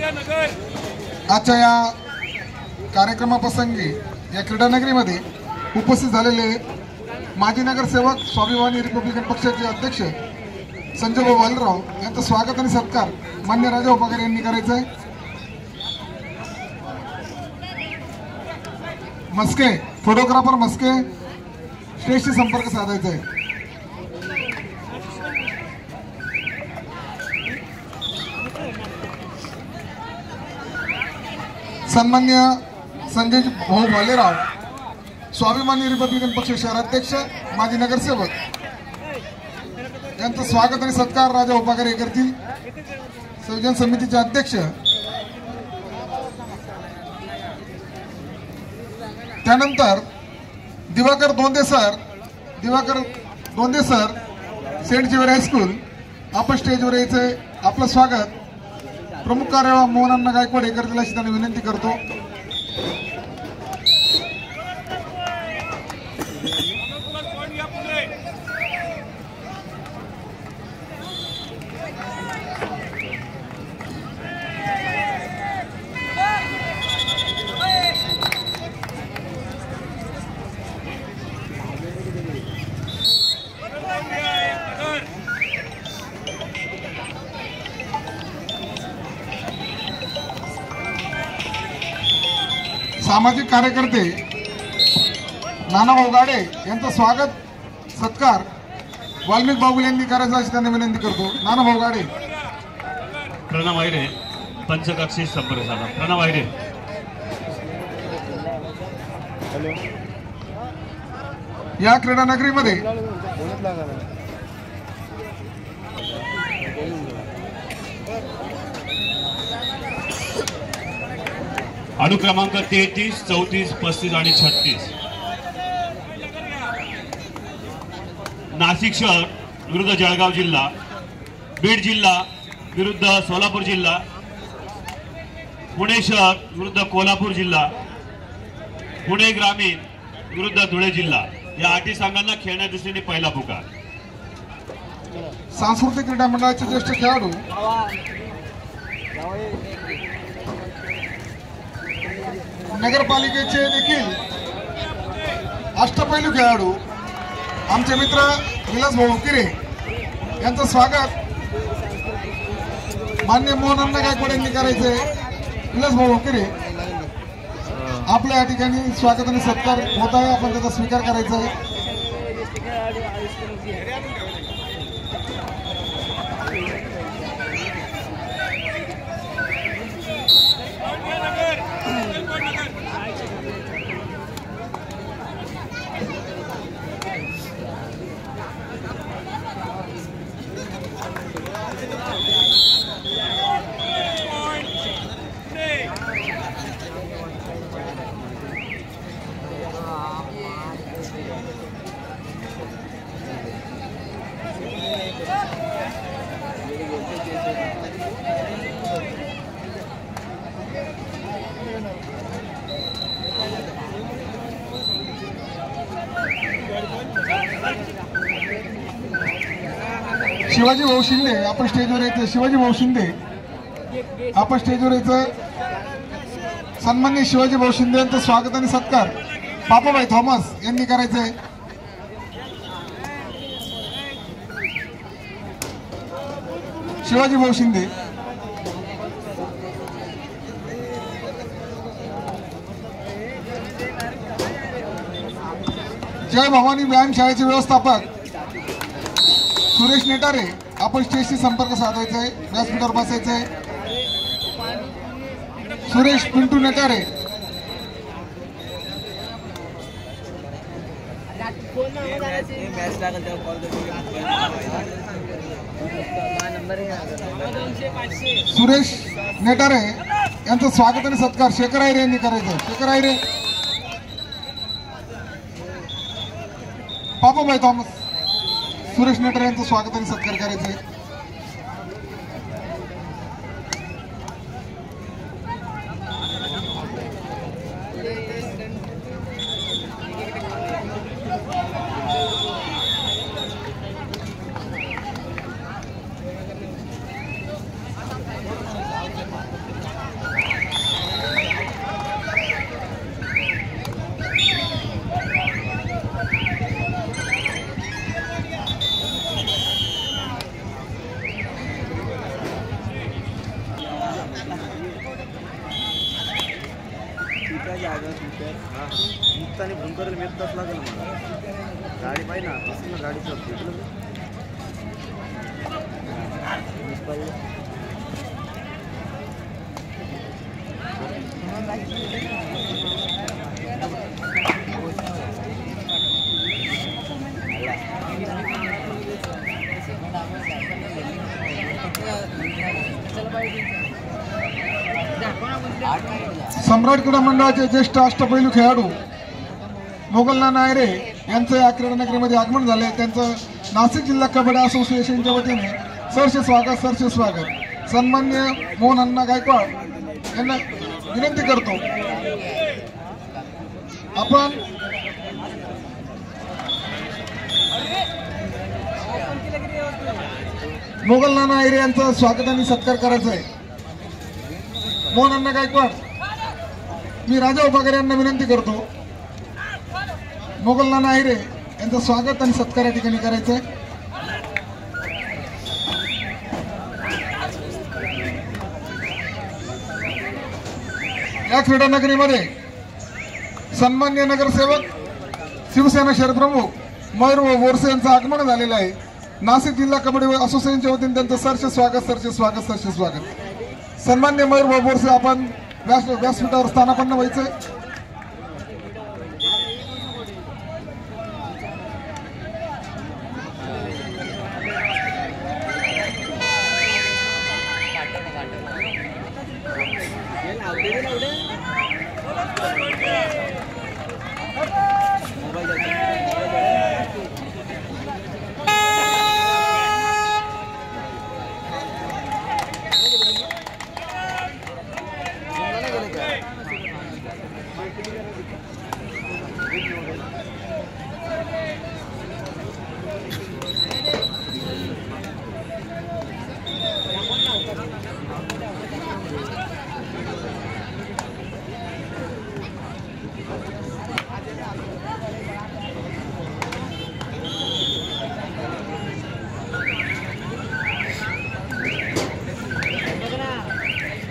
आजच्या या कार्यक्रमाप्रसंगी या क्रीडानगरीमध्ये उपस्थित झालेले माजी नगरसेवक स्वाभिमानी रिपब्लिकन पक्षाचे अध्यक्ष संजय भाऊ वालराव यांचं स्वागत आणि सत्कार मान्य राजा उपगारे यांनी करायचं आहे। मस्के फोटोग्राफर मस्के स्टेजशी संपर्क साधायचा आहे। सन्मान्य संजय भाऊ वालेराव स्वाभिमानी रिपब्लिकन पक्ष शहराध्यक्ष माजी नगरसेवक यांचं स्वागत आणि सत्कार राजा उपगारे करतील। संयोजन समितीचे अध्यक्ष त्यानंतर दिवाकर दोंदे सर सेंट जेवियर हायस्कूल आपण स्टेजवर यायचे आपलं स्वागत प्रमुख कार्यवाह मोहनअण्णा गायकवाड हे करतील अशी त्यांना विनंती करतो। सामाजिक कार्यकर्ते नानाभाऊ गाडे यांचं स्वागत सत्कार वाल्मिक बाबुल यांनी करायचं अशी त्यांना विनंती करतो। नानाभाऊ गाडे प्रणव आयरे पंचकक्षी संपर्क झाला। प्रणव आयरे या क्रीडानगरीमध्ये अनुक्रमांक 33, 34, 35 आणि 36 नाशिक शहर विरुद्ध जळगाव जिल्हा, बीड जिल्हा विरुद्ध सोलापूर जिल्हा, पुणे शहर विरुद्ध कोल्हापूर जिल्हा, पुणे ग्रामीण विरुद्ध धुळे जिल्हा या 8 संघांना खेळण्या दृष्टीने पहिला पुकार। सांस्कृतिक क्रीडा मंडळाचे ज्येष्ठ खेळाडू नगरपालिकेचे देखील अष्टपैलू खेळाडू आमचे मित्र विलास भाऊ किरे यांचं स्वागत मान्य मोहनअण्णा गायकवाड यांनी करायचे। विलास भाऊ किरे आपल्या या ठिकाणी स्वागत आणि सत्कार होत आहे, आपण त्याचा स्वीकार करायचा आहे। शिवाजी भाऊ शिंदे आपण स्टेजवर यायचं। शिवाजी भाऊ शिंदे आपण स्टेजवर यायचं। सन्माननीय शिवाजी भाऊ शिंदे यांचं स्वागत आणि सत्कार पापाबाई थॉमस यांनी करायचंय। शिवाजी भाऊ शिंदे जय भवानी व्यायाम शाळेचे व्यवस्थापक सुरेश नेटारे आपण स्टेजशी संपर्क साधायचा आहे, व्यासपीठावर बसायचं आहे। सुरेश पिंटू नेटारे सुरेश नेटारे यांचं स्वागत आणि सत्कार शेखर आयरे यांनी करायचं। शेखर आयरे पापाबाई थॉमस सुरेश नेटारे यांचं स्वागत आणि सत्कार करायचं। मुक्ताने फोन करेल मी तास लागेल मला गाडी पाहिजे ना तसं ना गाडीचं सम्राट क्रीडा मंडळाचे ज्येष्ठ अष्टपैलू खेळाडू मोगलना नायरे यांचं या क्रीडा नगरीमध्ये आगमन झाले। त्यांचं नाशिक जिल्हा कबड्डी असोसिएशनच्या वतीने सरसे स्वागत। सन्मान्य मोहन अण्णा गायकवाड यांना विनंती करतो आपण मोगलना नायरे यांचं स्वागत आणि सत्कार करायचा आहे। मोहन अण्णा गायकवाड, मी राजा उपागर यांना विनंती करतो मोगलना नायरे यांचं स्वागत आणि सत्कार या ठिकाणी करायचं आहे। या क्रीडा नगरीमध्ये सन्मान्य नगरसेवक शिवसेना शहर प्रमुख मयूर बोरसे यांचं आगमन झालेलं आहे। नाशिक जिल्हा कबड्डी असोसिएशनच्या वतीने त्यांचं सरसे स्वागत। सन्मान्य मयूर बोरसे, आपण व्यासपीठावर स्थानापन्न व्हायचंय।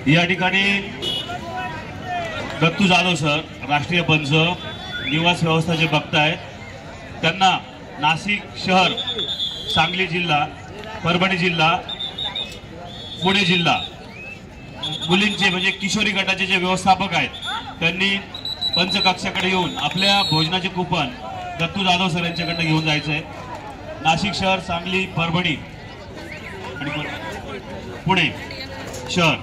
या ठिकाणी दत्तू जाधव सर राष्ट्रीय पंच निवास व्यवस्था जे बघतायत त्यांना नाशिक शहर, सांगली जिल्हा, परभणी जिल्हा, पुणे जिल्हा मुलींचे म्हणजे किशोरी गटाचे जे व्यवस्थापक आहेत त्यांनी पंच कक्षाकडे येऊन आपल्या भोजनाचे कुपन दत्तू जाधव सर यांच्याकडे घेऊन जायचं आहे। नाशिक शहर, सांगली, परभणी आणि पुणे शहर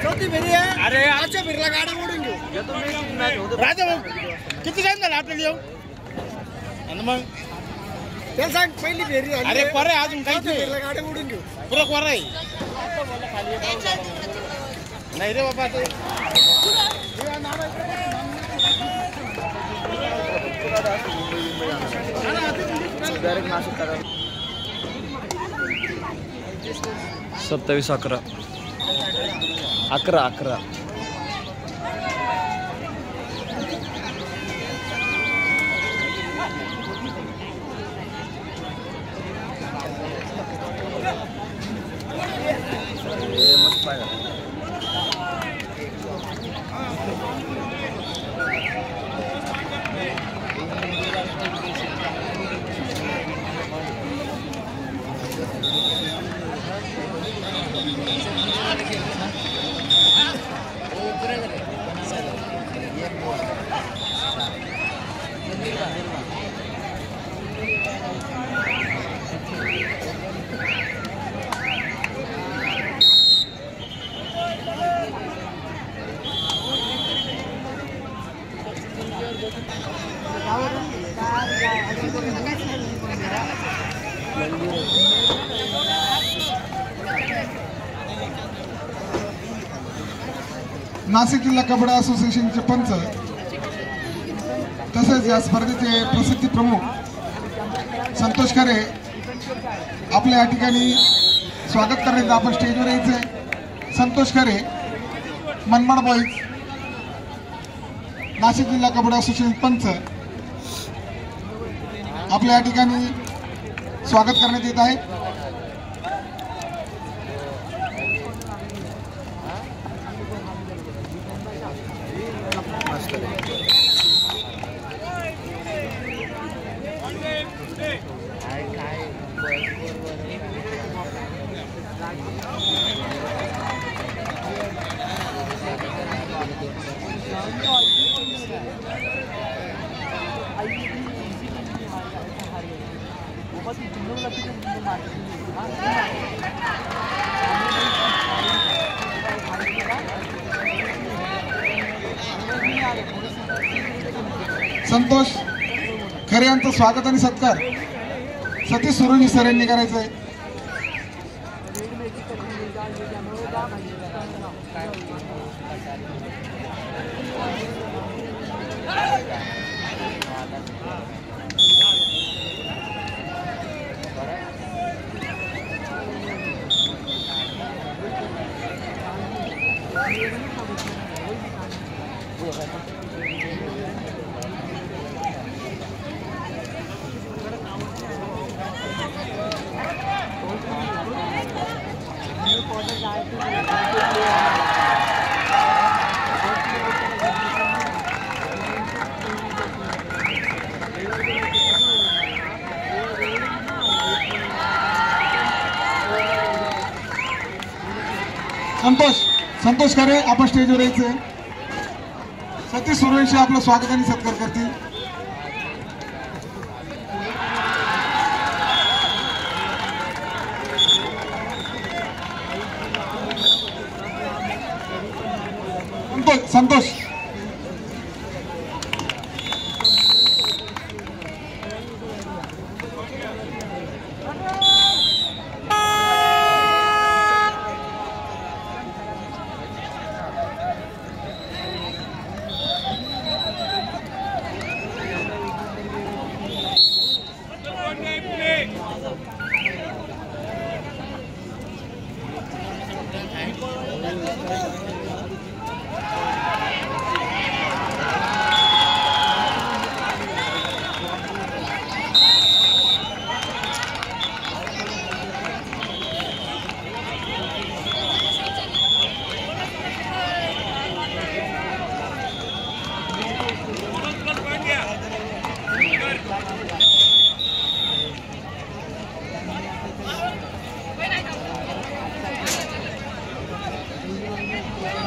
चौथी फेरी आहे। अरे आजच्या फेरीला गाड्या मोडून घेऊ राजा भाऊ, किती टाइम झाला आपल्याला येऊ? आणि मग त्याला सांग पहिली फेरी झाली। अरे परे अजून काही फेरीला गाड्या मोडून घेऊ, पुरं वर आहे नाही रे बाबा ते डायरेक्ट नाशिक करा 27-11 11 Thank you. नाशिक जिल्हा कबड्डी असोसिएशनचे पंच तसेच या स्पर्धेचे प्रसिद्धी प्रमुख संतोष खरे आपल्या या ठिकाणी स्वागत करण्यात आपण स्टेजवर यायचे। संतोष खरे मनमाड बॉईज नाशिक जिल्हा कबड्डी असोसिएशन पंच आपल्या या ठिकाणी स्वागत करण्यात येत आहे। संतोष खरे यांचं स्वागत आणि सत्कार सतीश सुरोजी सर यांनी करायचं आहे। संतोष खरे आपण स्टेजवर यायचे। सतीश सुरवंशी आपलं स्वागत आणि सत्कार करतील। संतोष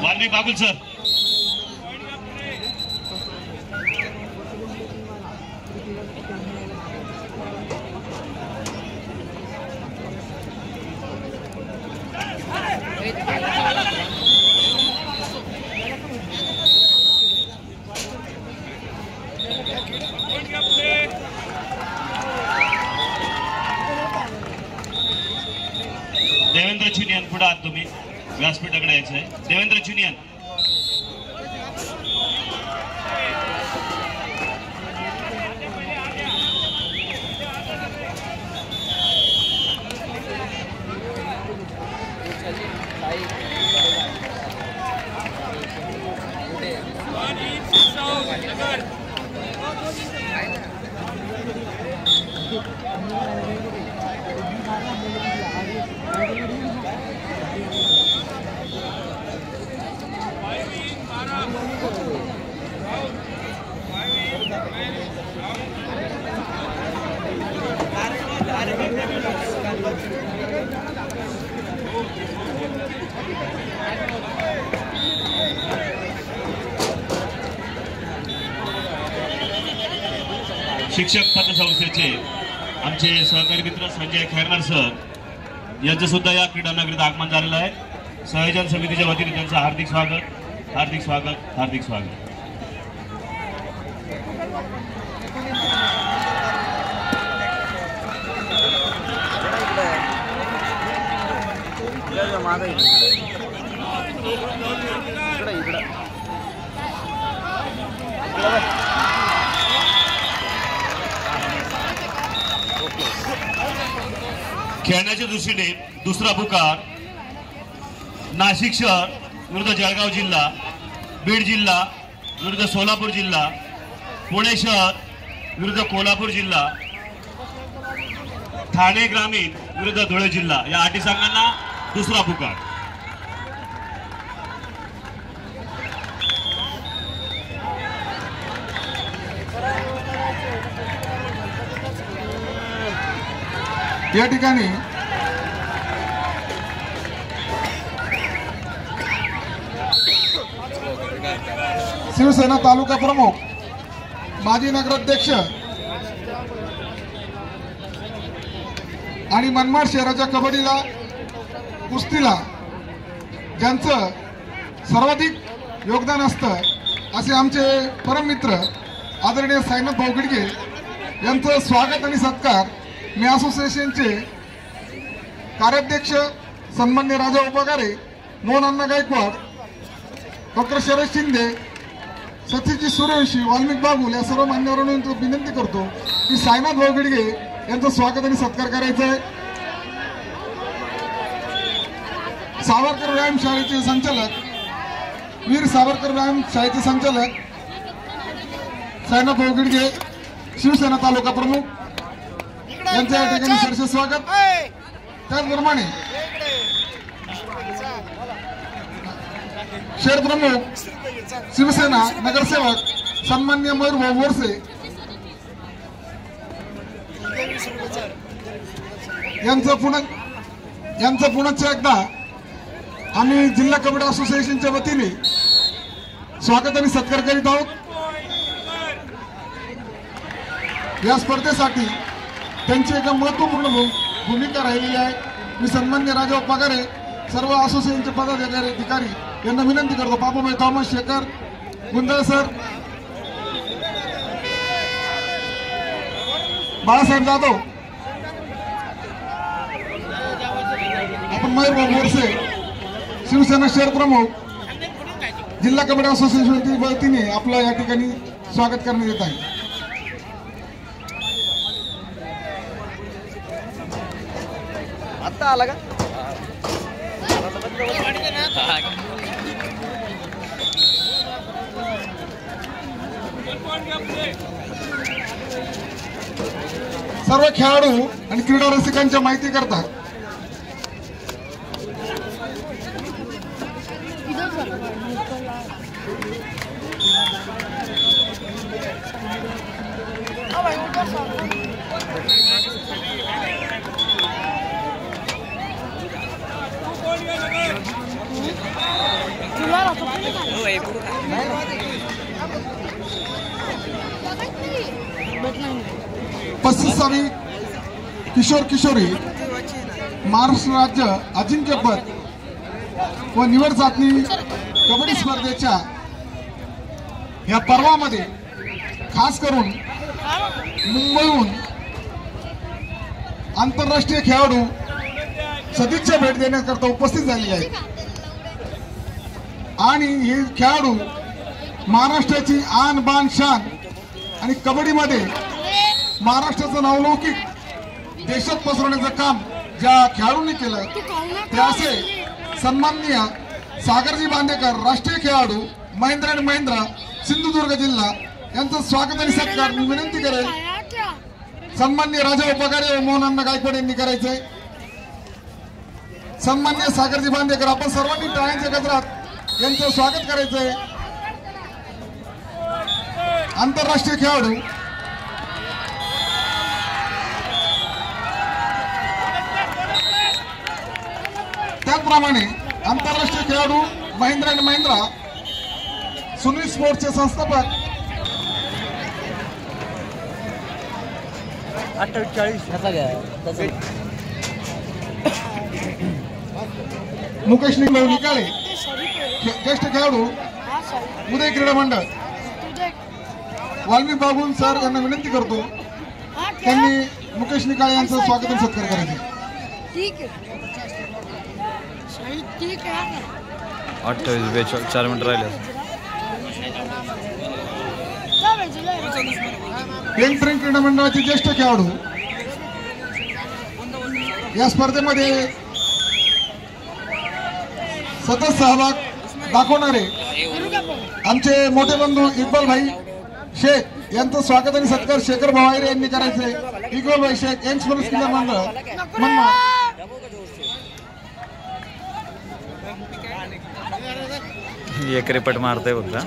वाल्मिक बागुल सर देवेंद्र चुनियन पुढे आहात तुम्ही व्यासपीठाकडे यायचं आहे। देवेंद्र चुनियन शिक्षक पतसंस्थेचे आमचे सहकारी मित्र संजय खैरनार सर यांचं सुद्धा या क्रीडा नगरीत आगमन झालेलं आहे. संयोजन समितीच्या वतीने त्यांचं हार्दिक स्वागत, हार्दिक स्वागत, हार्दिक स्वागत. खेळण्याच्या दृष्टीने दुसरा पुकार नाशिक शहर विरुद्ध जळगाव जिल्हा, बीड जिल्हा विरुद्ध सोलापूर जिल्हा, पुणे शहर विरुद्ध कोल्हापूर जिल्हा, ठाणे ग्रामीण विरुद्ध धुळे जिल्हा या 8 संघांना दुसरा पुकार. या ठिकाणी शिवसेना तालुका प्रमुख, माजी नगराध्यक्ष आणि मनमाड शहराच्या कबड्डीला, कुस्तीला ज्यांचं सर्वाधिक योगदान असतं असे आमचे परममित्र आदरणीय साईनाथ भाऊ गिडगे यांचं स्वागत आणि सत्कार मी असोसिएशनचे कार्याध्यक्ष सन्मान्य राजा उपगारे, मोहन अण्णा गायकवाड, डॉक्टर शरद शिंदे, सतीजी सूर्यवंशी, वाल्मिक बागुल या सर्व मान्यवरांना विनंती करतो की साईनाथ भाऊ गिडगे यांचं स्वागत आणि सत्कार करायचा आहे. सावरकर व्यायाम शाळेचे संचालक, वीर सावरकर व्यायाम शाळेचे संचालक साईनाथ भाऊ गिडगे, शिवसेना तालुका प्रमुख यांचं या ठिकाणी सरसे स्वागत. त्याचप्रमाणे शहर प्रमुख शिवसेना नगरसेवक सन्मान्य मयूर भाऊ बोरसे यांचं पुन्हा एकदा आम्ही जिल्हा कबड्डी असोसिएशनच्या वतीने स्वागत आणि सत्कार करीत आहोत. या स्पर्धेसाठी त्यांची एक महत्वपूर्ण भूमिका राहिलेली आहे. मी सन्मान्य राजा पगारे, सर्व असोसिएशनचे पदाधिकारी यांना विनंती करतो, पापूभाई थॉमस, शेखर गुंदळ सर, बाळासाहेब जाधव, आपण मयूरभाऊ बोरसे, शिवसेना शहर प्रमुख, जिल्हा कबड्डी असोसिएशनच्या वतीने आपलं या ठिकाणी स्वागत करण्यात येत आहे. आता आला का? सर्व खेळाडू आणि क्रीडा रसिकांच्या माहिती करता पस्तीसावी किशोर किशोरी महाराष्ट्र राज्य अजिंक्यपद व निवड चाचणी कबड्डी स्पर्धेच्या या पर्वामध्ये खास करून मुंबईहून आंतरराष्ट्रीय खेळाडू सदिच्छा भेट देण्याकरता उपस्थित झालेले आहेत आणि हे खेळाडू महाराष्ट्राची आन बान शान आणि कबड्डीमध्ये महाराष्ट्राचं नावलौकिक देशात पसरवण्याचं काम ज्या खेळाडूंनी केलं ते असे सन्माननीय सागरजी बांदेकर, राष्ट्रीय खेळाडू, महिंद्रा आणि महिंद्रा, सिंधुदुर्ग जिल्हा यांचं स्वागत आणि सत्कार मी विनंती करेल सन्माननीय राजा उपगारे व मोहन अण्णा गायकवाड यांनी करायचंय. सन्माननीय सागरजी बांदेकर, आपण सर्वांनी टाळ्यांच्या गजरात यांचं स्वागत करायचंय. आंतरराष्ट्रीय खेळाडू त्याचप्रमाणे आंतरराष्ट्रीय खेळाडू महिंद्रा आणि महिंद्रा सुनील स्पोर्ट्सचे संस्थापक मुकेश निकाळे ज्येष्ठ खेळाडू उदय क्रीडा मंडळ वाल्मिक बागुल सर यांना विनंती करतो त्यांनी मुकेश निकाळे यांचं स्वागत आणि सत्कार करायचे. 28-42 मिनिटं राहिले. यंग क्रीडा मंडळाचे ज्येष्ठ खेळाडू या स्पर्धेमध्ये सतत सहभाग दाखवणारे आमचे मोठे बंधू इक्बाल भाई शेख यांचं स्वागत आणि सत्कार शेखर भवाईरे यांनी करायचे. इक्बाल भाई शेख यंग स्पोर्ट्स क्रीडा मंडळ मनमाड. एक रिपट मारतोय बघा.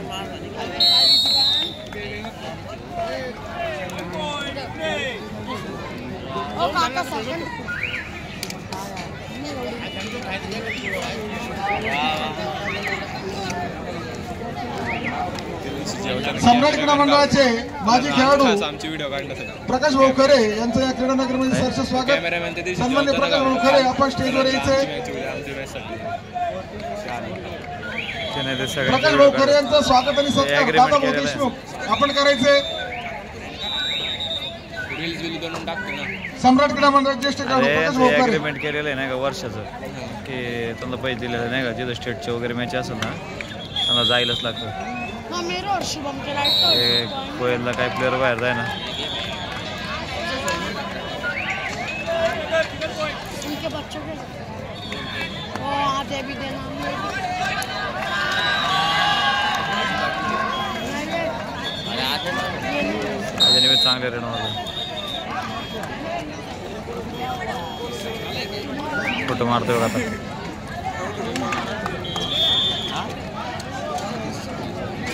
सम्राट क्रीडा मंडळाचे माजी खेळाडू प्रकाश भाऊ खरे यांचं या क्रीडा नगरमध्ये सहर्ष स्वागत. सन्मान्य प्रकाश भाऊ खरे आपण स्टेजवर यायचे. प्रकाश भाऊ खरे यांचं स्वागत आणि सत्कार दादा भाऊ देशमुख आपण करायचे. सम्राट क्रीडा मंडळ ज्येष्ठ खेळाडू प्रकाश भाऊ खरे अग्रीमेंट केलेलं आहे नाही का वर्षाचं, की त्यांना पैसे दिलेले नाही का. जिथं स्टेटचे वगैरे मॅच असेल ना त्यांना जायलाच लागतं. कोयलला काय प्लेअर बाहेर जाय ना. चांगले रेणू फोटो मारतोय बघा आता.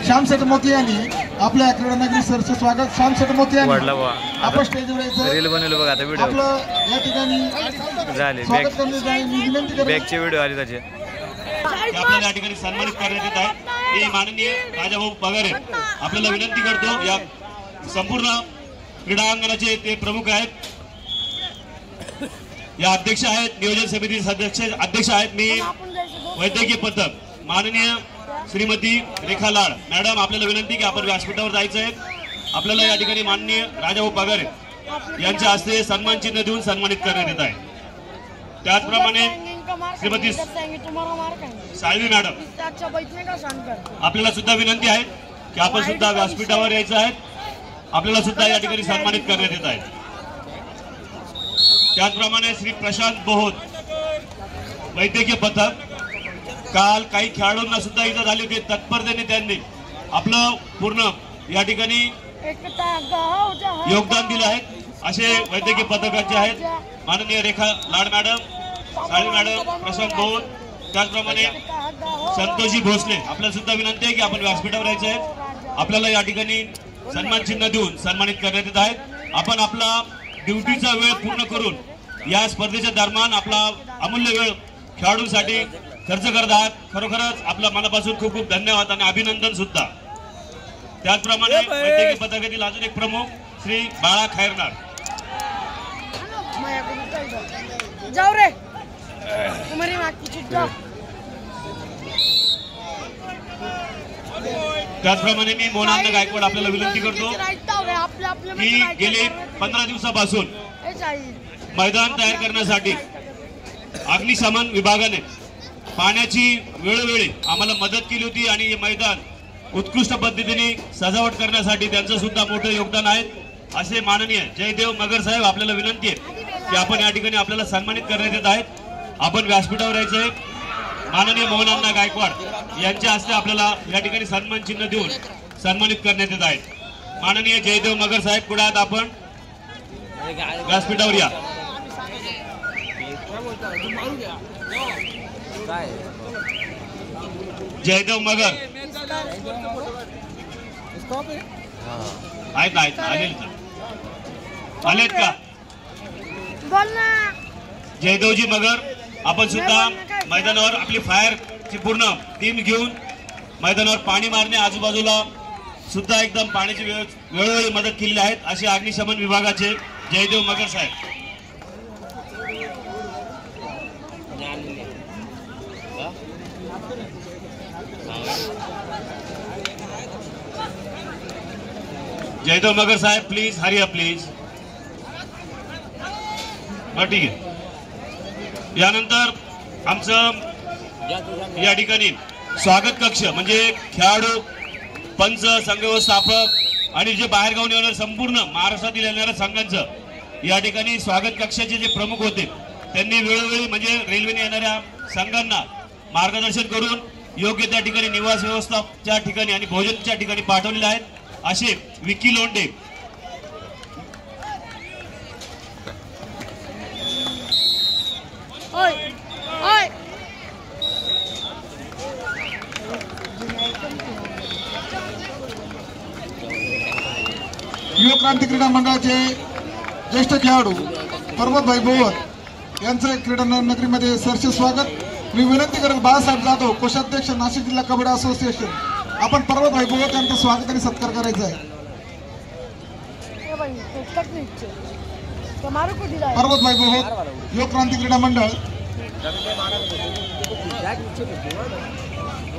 श्याम सेठ मोती यांनी आपल्या क्रीडा नगरी सरचं स्वागत. श्याम सेठ मोती यांनी आपण स्टेजवर यायचं. रील बनवलं बघा आता. व्हिडिओ आपलं या ठिकाणी झाले. स्वागत करण्याची विनंती करतो. बॅकचे व्हिडिओ आले त्याचे. आपल्याला या ठिकाणी सन्मानित करण्यात येत आहे. हे माननीय राजाभाऊ पगारे आपल्याला विनंती करतो. या संपूर्ण क्रीडांगणाचे ते प्रमुख आहेत. या अध्यक्ष आहेत, नियोजन समिती अध्यक्ष आहेत. मी वैद्यकीय पथक माननीय श्रीमती रेखा लाड मॅडम आपल्याला विनंती की आपण व्यासपीठावर जायचं आहे. आपल्याला या ठिकाणी माननीय राजाभाऊ पगारे यांच्या हस्ते सन्मान चिन्ह देऊन सन्मानित करण्यात येत आहे. त्याचप्रमाणे श्रीमती साळवी मॅडम आपल्याला सुद्धा विनंती आहे की आपण सुद्धा व्यासपीठावर यायचं आहे. आपल्याला सुद्धा या ठिकाणी सन्मानित करण्यात येत आहे. त्याचप्रमाणे श्री प्रशांत बोहोत वैद्यकीय पथक काल काही खेळाडूंना सुद्धा इजा झाली होती. तत्परतेने त्यांनी आपलं पूर्ण या ठिकाणी योगदान दिलं आहे. असे वैद्यकीय पथकाचे आहेत माननीय रेखा लाड मॅडम, साळी मॅडम, प्रशांत बोहोत, त्याचप्रमाणे संतोषजी भोसले. आपल्याला सुद्धा विनंती आहे की आपण व्यासपीठावर यायचं आहे. आपल्याला या ठिकाणी सन्मान चिन्ह देऊन सन्मानित करण्यात येत आहेत. आपण आपला ड्युटीचा वेळ पूर्ण करून या स्पर्धेच्या दरम्यान आपला अमूल्य वेळ खेळाडूंसाठी खर्च करत आहात. खरोखरच आपल्या मनापासून खूप खूप धन्यवाद आणि अभिनंदन सुद्धा. त्याचप्रमाणे वैद्यकीय पथकातील अजून एक प्रमुख श्री बाळा खैरनार. जाऊ रे तुम्हारी मागची जाऊ. त्याचप्रमाणे मी मोनांना गायकवाड आपल्याला विनंती करतो की गेले 15 दिवसापासून मैदान तयार करण्यासाठी अग्निशमन विभागाने पाण्याची वेळोवेळी आम्हाला मदत केली होती आणि हे मैदान उत्कृष्ट पद्धतीने सजावट करण्यासाठी त्यांचं सुद्धा मोठं योगदान आहे. असे माननीय जयदेव मगर साहेब आपल्याला विनंती आहे की आपण या ठिकाणी आपल्याला सन्मानित करण्यात येत आहेत. आपण व्यासपीठावर यायचं आहे. माननीय मोहनअण्णा गायकवाड यांच्या हस्ते आपल्याला या ठिकाणी सन्मान चिन्ह देऊन सन्मानित करण्यात येत आहे. माननीय जयदेव मगर साहेब पुढे आहात. आपण व्यासपीठावर या. जयदेव मगर आहेत आलेत का? जयदेवजी मगर आपण सुद्धा मैदानावर आपली फायरची पूर्ण टीम घेऊन मैदानावर पाणी मारणे आजूबाजूला सुद्धा एकदम पाण्याची वेळोवेळी मदत केलेली आहेत. असे अग्निशमन विभागाचे जयदेव मगर साहेब. जयदेव मगर साहेब प्लीज हरी अप प्लीज. ठीक आहे. यानंतर आमचं या ठिकाणी स्वागत कक्ष म्हणजे खेळाडू, पंच, संघ व्यवस्थापक आणि जे बाहेरगावून येणारे संपूर्ण महाराष्ट्रातील येणाऱ्या संघांचं या ठिकाणी स्वागत कक्षाचे जे प्रमुख होते त्यांनी वेळोवेळी म्हणजे रेल्वेने येणाऱ्या संघांना मार्गदर्शन करून योग्य त्या ठिकाणी निवास व्यवस्थाच्या ठिकाणी आणि भोजनच्या ठिकाणी पाठवलेले आहेत. असे विकी लोंढे, युवा क्रांती क्रीडा मंडळाचे ज्येष्ठ खेळाडू पर्वतभाई बोवत यांचं क्रीडा नगरीमध्ये सरचे स्वागत. मी विनंती करेल बाळासाहेब जाधव, कोषाध्यक्ष, नाशिक जिल्हा कबड्डी असोसिएशन, आपण पर्वतभाई बोवत यांचं स्वागत आणि सत्कार करायचा आहे. पर्वतभाई बोवत, युवा क्रांती क्रीडा मंडळ.